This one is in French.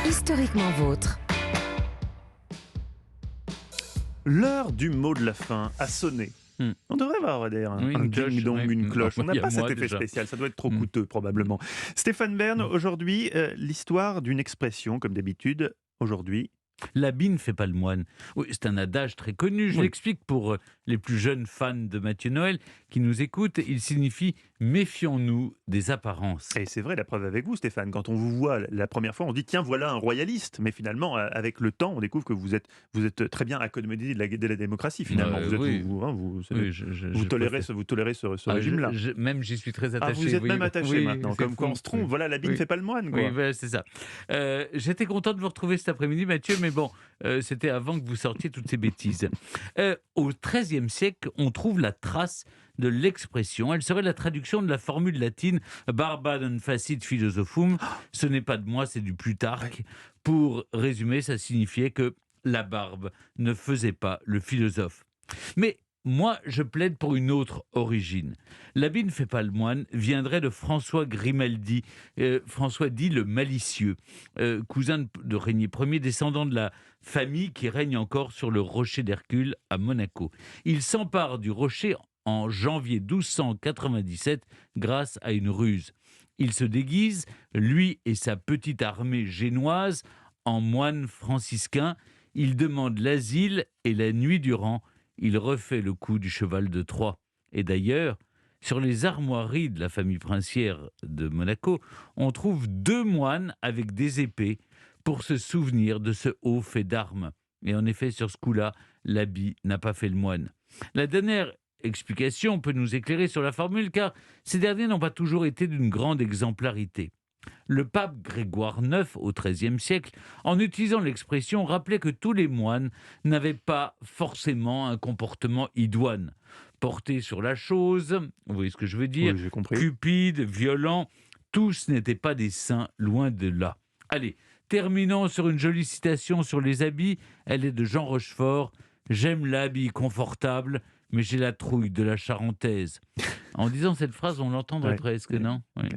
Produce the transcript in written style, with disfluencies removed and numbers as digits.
Historiquement vôtre. L'heure du mot de la fin a sonné. On devrait avoir d'ailleurs Oui, un une cloche, ding-dong, oui. une cloche. On n'a Il y a pas cet moi, effet déjà. spécial, ça doit être trop coûteux probablement. Stéphane Bern, aujourd'hui, l'histoire d'une expression, comme d'habitude, aujourd'hui. L'habit ne fait pas le moine. Oui, c'est un adage très connu. Je Oui. l'explique pour les plus jeunes fans de Mathieu Noël qui nous écoutent. Il signifie méfions-nous des apparences. Et c'est vrai, la preuve avec vous, Stéphane. Quand on vous voit la première fois, on se dit tiens, voilà un royaliste. Mais finalement, avec le temps, on découvre que vous êtes très bien accommodé de la démocratie. Finalement, Oui. Oui, vous tolérez ce Ah, régime-là. même j'y suis très attaché. Vous êtes oui. même attaché Oui, maintenant. c'est Comme fou. quand on se trompe, Oui. voilà, l'habit ne Oui. fait pas le moine. Quoi. Oui, voilà, c'est ça. J'étais content de vous retrouver cet après-midi, Mathieu, mais bon, c'était avant que vous sortiez toutes ces bêtises. Au XIIIe siècle, on trouve la trace de l'expression. Elle serait la traduction de la formule latine Barba non facit philosophum. Ce n'est pas de moi, c'est du Plutarque. Pour résumer, ça signifiait que la barbe ne faisait pas le philosophe. Mais moi, je plaide pour une autre origine. L'habit ne fait pas le moine viendrait de François Grimaldi, François dit le malicieux, cousin de Régnier Ier, descendant de la famille qui règne encore sur le rocher d'Hercule à Monaco. Il s'empare du rocher en janvier 1297 grâce à une ruse. Il se déguise, lui et sa petite armée génoise, en moine franciscain. Il demande l'asile et la nuit durant, il refait le coup du cheval de Troie. Et d'ailleurs, sur les armoiries de la famille princière de Monaco, on trouve 2 moines avec des épées pour se souvenir de ce haut fait d'armes. Et en effet, sur ce coup-là, l'habit n'a pas fait le moine. La dernière explication peut nous éclairer sur la formule, car ces derniers n'ont pas toujours été d'une grande exemplarité. Le pape Grégoire IX, au XIIIe siècle, en utilisant l'expression, rappelait que tous les moines n'avaient pas forcément un comportement idoine, porté sur la chose, vous voyez ce que je veux dire, Oui, j'ai compris. cupide, violent, tous n'étaient pas des saints, loin de là. Allez, terminons sur une jolie citation sur les habits, elle est de Jean Rochefort. « J'aime l'habit confortable, mais j'ai la trouille de la charentaise. » En disant cette phrase, on l'entendrait Ouais. presque, non ? Oui.